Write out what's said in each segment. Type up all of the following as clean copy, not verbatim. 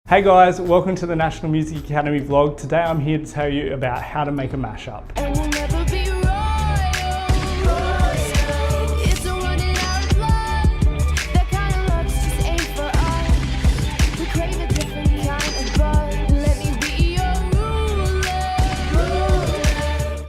Hey guys, welcome to the National Music Academy vlog. Today I'm here to tell you about how to make a mashup.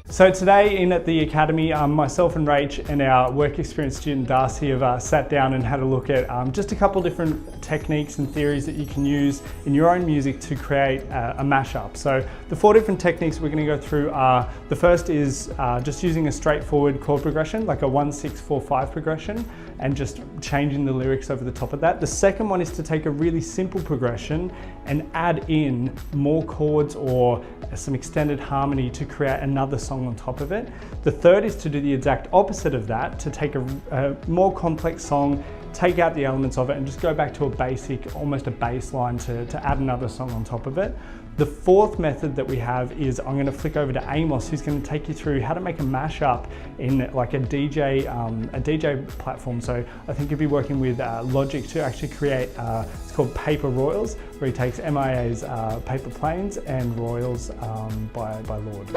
So today in at the Academy, myself and Rach and our work experience student Darcy have sat down and had a look at just a couple different techniques and theories that you can use in your own music to create a mashup. So the 4 different techniques we're going to go through are, the first is just using a straightforward chord progression, like a 1-6-4-5 progression, and just changing the lyrics over the top of that. The second one is to take a really simple progression and add in more chords or some extended harmony to create another song on top of it. The third is to do the exact opposite of that, to take a more complex song, take out the elements of it and just go back to a basic, almost a bass line to add another song on top of it. The fourth method that we have is I'm going to flick over to Amos, who's going to take you through how to make a mashup in like a DJ platform. So I think you'll be working with Logic to actually create, it's called Paper Royals, where he takes MIA's Paper Planes and Royals by Lord.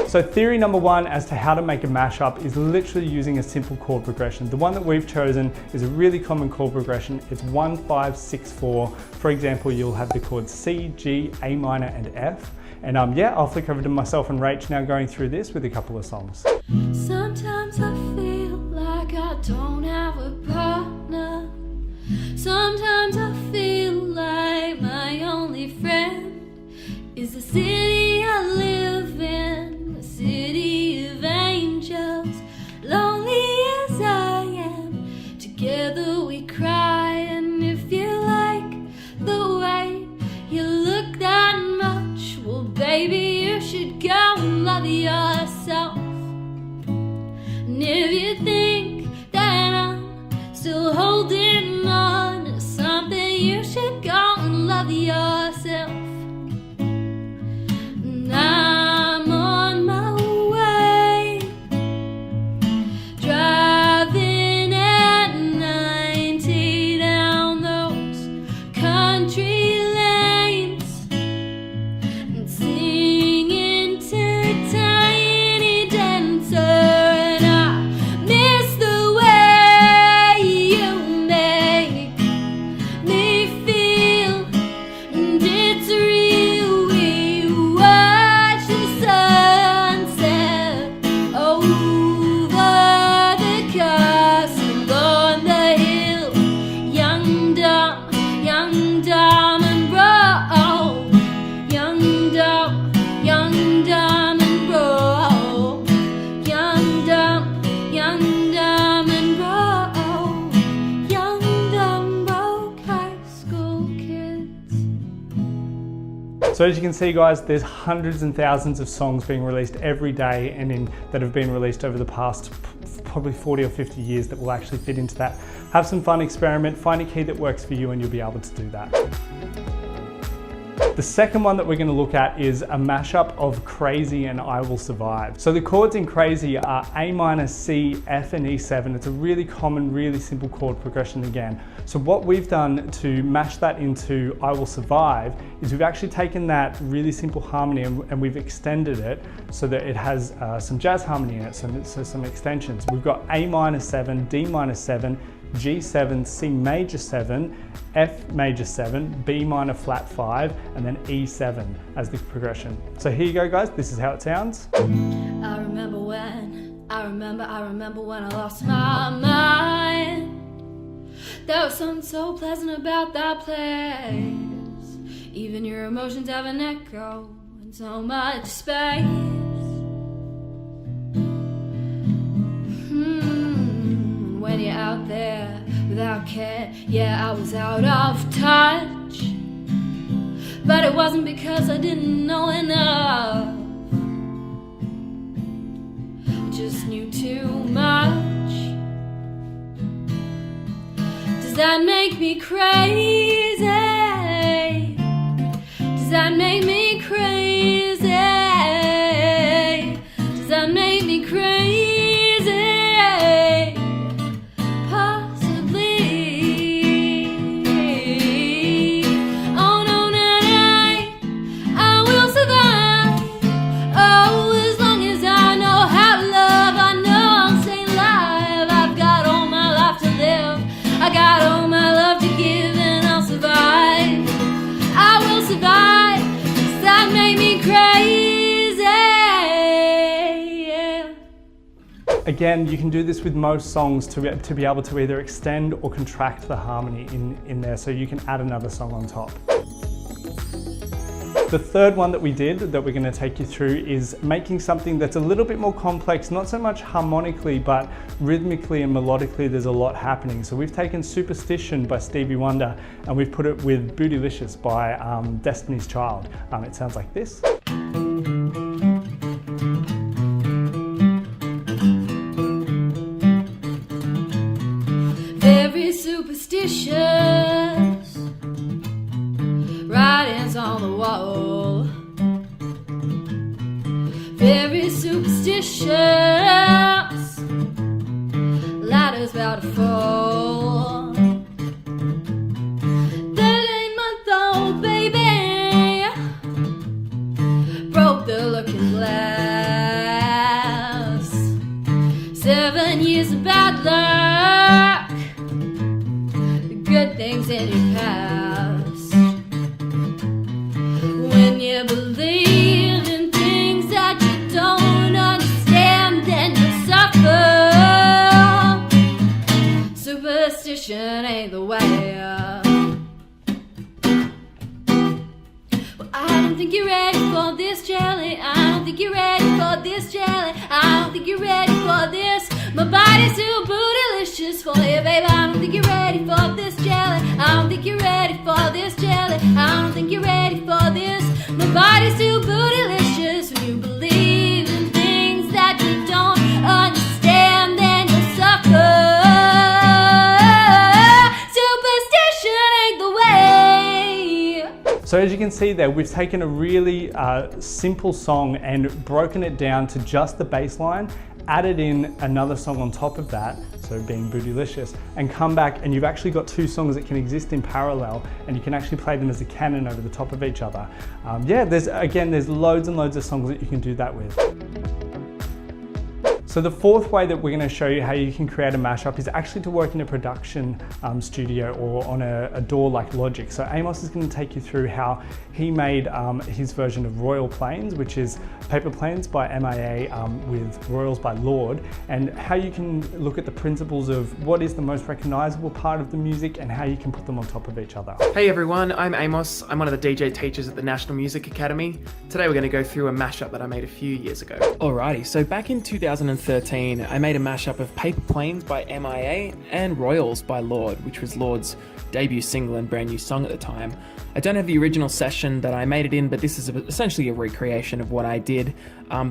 So theory number 1 as to how to make a mashup is literally using a simple chord progression. The one that we've chosen is a really common chord progression. It's 1-5-6-4. For example, you'll have the chords C, G, A minor and F. And yeah, I'll flick over to myself and Rach now going through this with a couple of songs. Sometimes I feel like I don't have a partner. Sometimes I feel like my only friend is the city I live in. City of angels, lonely as I am, together we cry. And if you like the way you look that much, well baby you should go and love yourself. And if you think that I'm still holding on to something, you should go and love yourself. And I'm on my way, driving at 90 down those country lanes and singing to Tiny Dancer. And I miss the way you make me feel, and it's real. We watch the sunset over the castle on the hill. Young, dumb and broke. Young, dumb and broke. Young, dumb and broke. Young, dumb, broke high school kids. So as you can see guys, there's hundreds and thousands of songs being released every day and that have been released over the past probably 40 or 50 years that will actually fit into that. Have some fun, experiment, find a key that works for you and you'll be able to do that. The second one that we're going to look at is a mashup of Crazy and I Will Survive. So the chords in Crazy are A minor, C, F and E7. It's a really common, really simple chord progression again. So what we've done to mash that into I Will Survive is we've actually taken that really simple harmony and we've extended it so that it has some jazz harmony in it, so some extensions. We've got A minor 7, D minor 7, G7, C major 7, F major 7, B minor flat 5, and then E7 as the progression. So here you go guys, this is how it sounds. I remember when I lost my mind. There was something so pleasant about that place. Even your emotions have an echo in so much space. When you're out there without care, yeah, I was out of touch. But it wasn't because I didn't know enough, I just knew too much. Does that make me crazy? Does that make me crazy? Does that make me crazy? Possibly. Again, you can do this with most songs to be able to either extend or contract the harmony in there, so you can add another song on top. The third one that we did that we're going to take you through is making something that's a little bit more complex, not so much harmonically, but rhythmically and melodically there's a lot happening. So we've taken Superstition by Stevie Wonder and we've put it with Bootylicious by Destiny's Child. It sounds like this. Very superstitious writings on the wall. Very superstitious ladders about to fall. 13-month-old baby broke the looking glass. 7 years of bad luck, good things in your past. When you believe in things that you don't understand, then you'll suffer. Superstition ain't the way. Well, I don't think you're ready for this jelly. I don't think you're ready for this jelly. I don't think you're ready for this. My body's too bootylicious for you, baby. I don't think you're ready for this jelly. I don't think you're ready for this jelly. I don't think you're ready for this. My body's too bootylicious. When you believe in things that you don't understand, then you'll suffer. Superstition ain't the way. So as you can see there, we've taken a really simple song and broken it down to just the bass line, added in another song on top of that, so being Bootylicious, and come back and you've actually got two songs that can exist in parallel and you can actually play them as a canon over the top of each other. Yeah, there's loads and loads of songs that you can do that with. So the fourth way that we're going to show you how you can create a mashup is actually to work in a production studio or on a DAW like Logic. So Amos is going to take you through how he made his version of Royal Planes, which is Paper Planes by MIA with Royals by Lord, and how you can look at the principles of what is the most recognizable part of the music and how you can put them on top of each other. Hey everyone, I'm Amos. I'm one of the DJ teachers at the National Music Academy. Today we're going to go through a mashup that I made a few years ago. Alrighty, so back in 2013, I made a mashup of Paper Planes by MIA and Royals by Lord, which was Lord's debut single and brand new song at the time. I don't have the original session that I made it in, but this is essentially a recreation of what I did.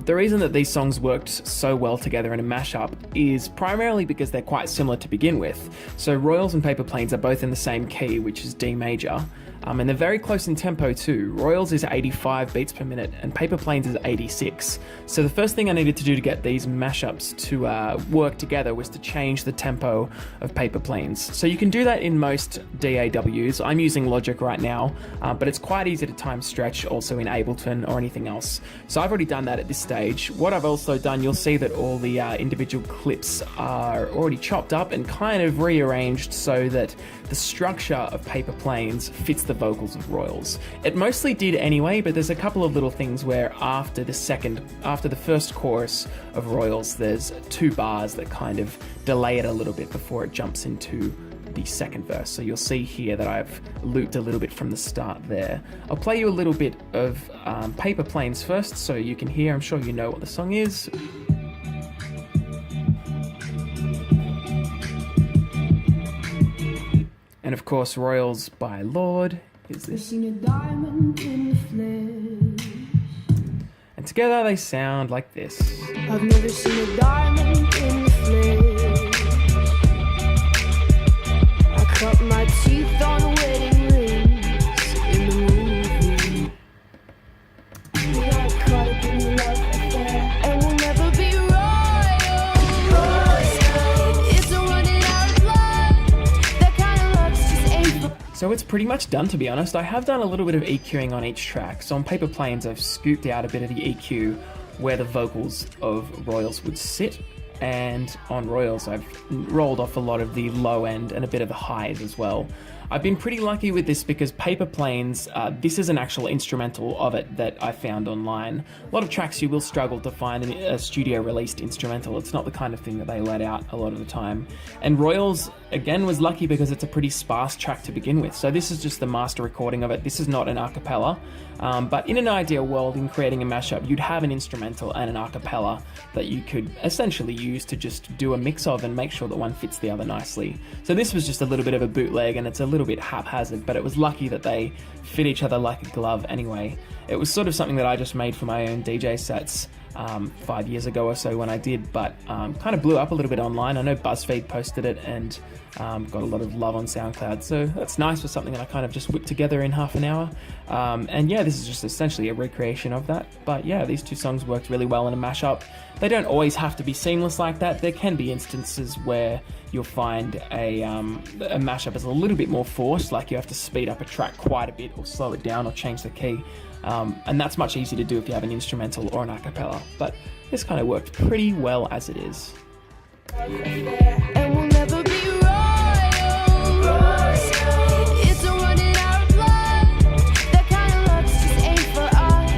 The reason that these songs worked so well together in a mashup is primarily because they're quite similar to begin with. So Royals and Paper Planes are both in the same key, which is D major. And they're very close in tempo too. Royals is 85 beats per minute and Paper Planes is 86. So the first thing I needed to do to get these mashups to work together was to change the tempo of Paper Planes. So you can do that in most DAWs. I'm using Logic right now, but it's quite easy to time stretch also in Ableton or anything else. So I've already done that at this stage. What I've also done, you'll see that all the individual clips are already chopped up and kind of rearranged so that the structure of Paper Planes fits the vocals of Royals. It mostly did anyway, but there's a couple of little things where after the first chorus of Royals, there's 2 bars that kind of delay it a little bit before it jumps into the second verse. So you'll see here that I've looped a little bit from the start there. I'll play you a little bit of Paper Planes first so you can hear. I'm sure you know what the song is. And of course, Royals by Lord is this. And together they sound like this. I've never seen a diamond in the flesh. I cut my teeth on wedding rings in the movie. We got caught up in the love affair and we'll never be royals. It's a running out of blood. That kind of love's just ain't for. So it's pretty much done, to be honest. I have done a little bit of EQing on each track. So on Paper Planes, I've scooped out a bit of the EQ where the vocals of Royals would sit. And on Royals, I've rolled off a lot of the low end and a bit of the highs as well. I've been pretty lucky with this because Paper Planes, this is an actual instrumental of it that I found online. A lot of tracks you will struggle to find a studio released instrumental. It's not the kind of thing that they let out a lot of the time. And Royals, again, was lucky because it's a pretty sparse track to begin with. So this is just the master recording of it. This is not an a cappella. But in an ideal world, in creating a mashup, you'd have an instrumental and an a cappella that you could essentially use to just do a mix of and make sure that one fits the other nicely. So this was just a little bit of a bootleg, and it's a little bit haphazard, but it was lucky that they fit each other like a glove anyway. It was sort of something that I just made for my own DJ sets 5 years ago or so when I did, but kind of blew up a little bit online. I know BuzzFeed posted it and got a lot of love on SoundCloud, so that's nice for something that I kind of just whipped together in half an hour. And yeah, this is just essentially a recreation of that. But yeah, these two songs worked really well in a mashup. They don't always have to be seamless like that. There can be instances where you'll find a mashup is a little bit more forced, like you have to speed up a track quite a bit or slow it down or change the key. And that's much easier to do if you have an instrumental or an a cappella. But this kind of worked pretty well as it is. And we'll never be royals. It's a running out blood. That kind of love just ain't for us.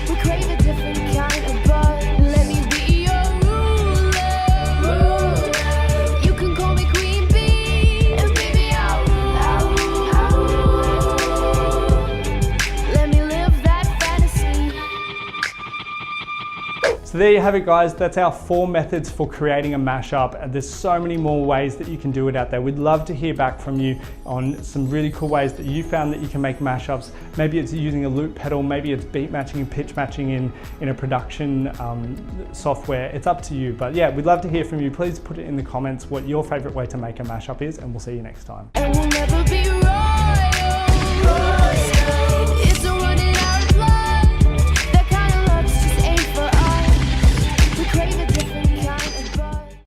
We crave a different kind of buzz. Let me be your ruler. You can call me Queen Bee, and baby I'll rule. Let me live that fantasy. So there you have it, guys. That's our 4 methods for creating a mashup, and there's so many more ways that you can do it out there. We'd love to hear back from you on some really cool ways that you found that you can make mashups. Maybe it's using a loop pedal, maybe it's beat matching and pitch matching in a production software. It's up to you, but yeah, we'd love to hear from you. Please put it in the comments what your favorite way to make a mashup is, and we'll see you next time. And we'll never be royals.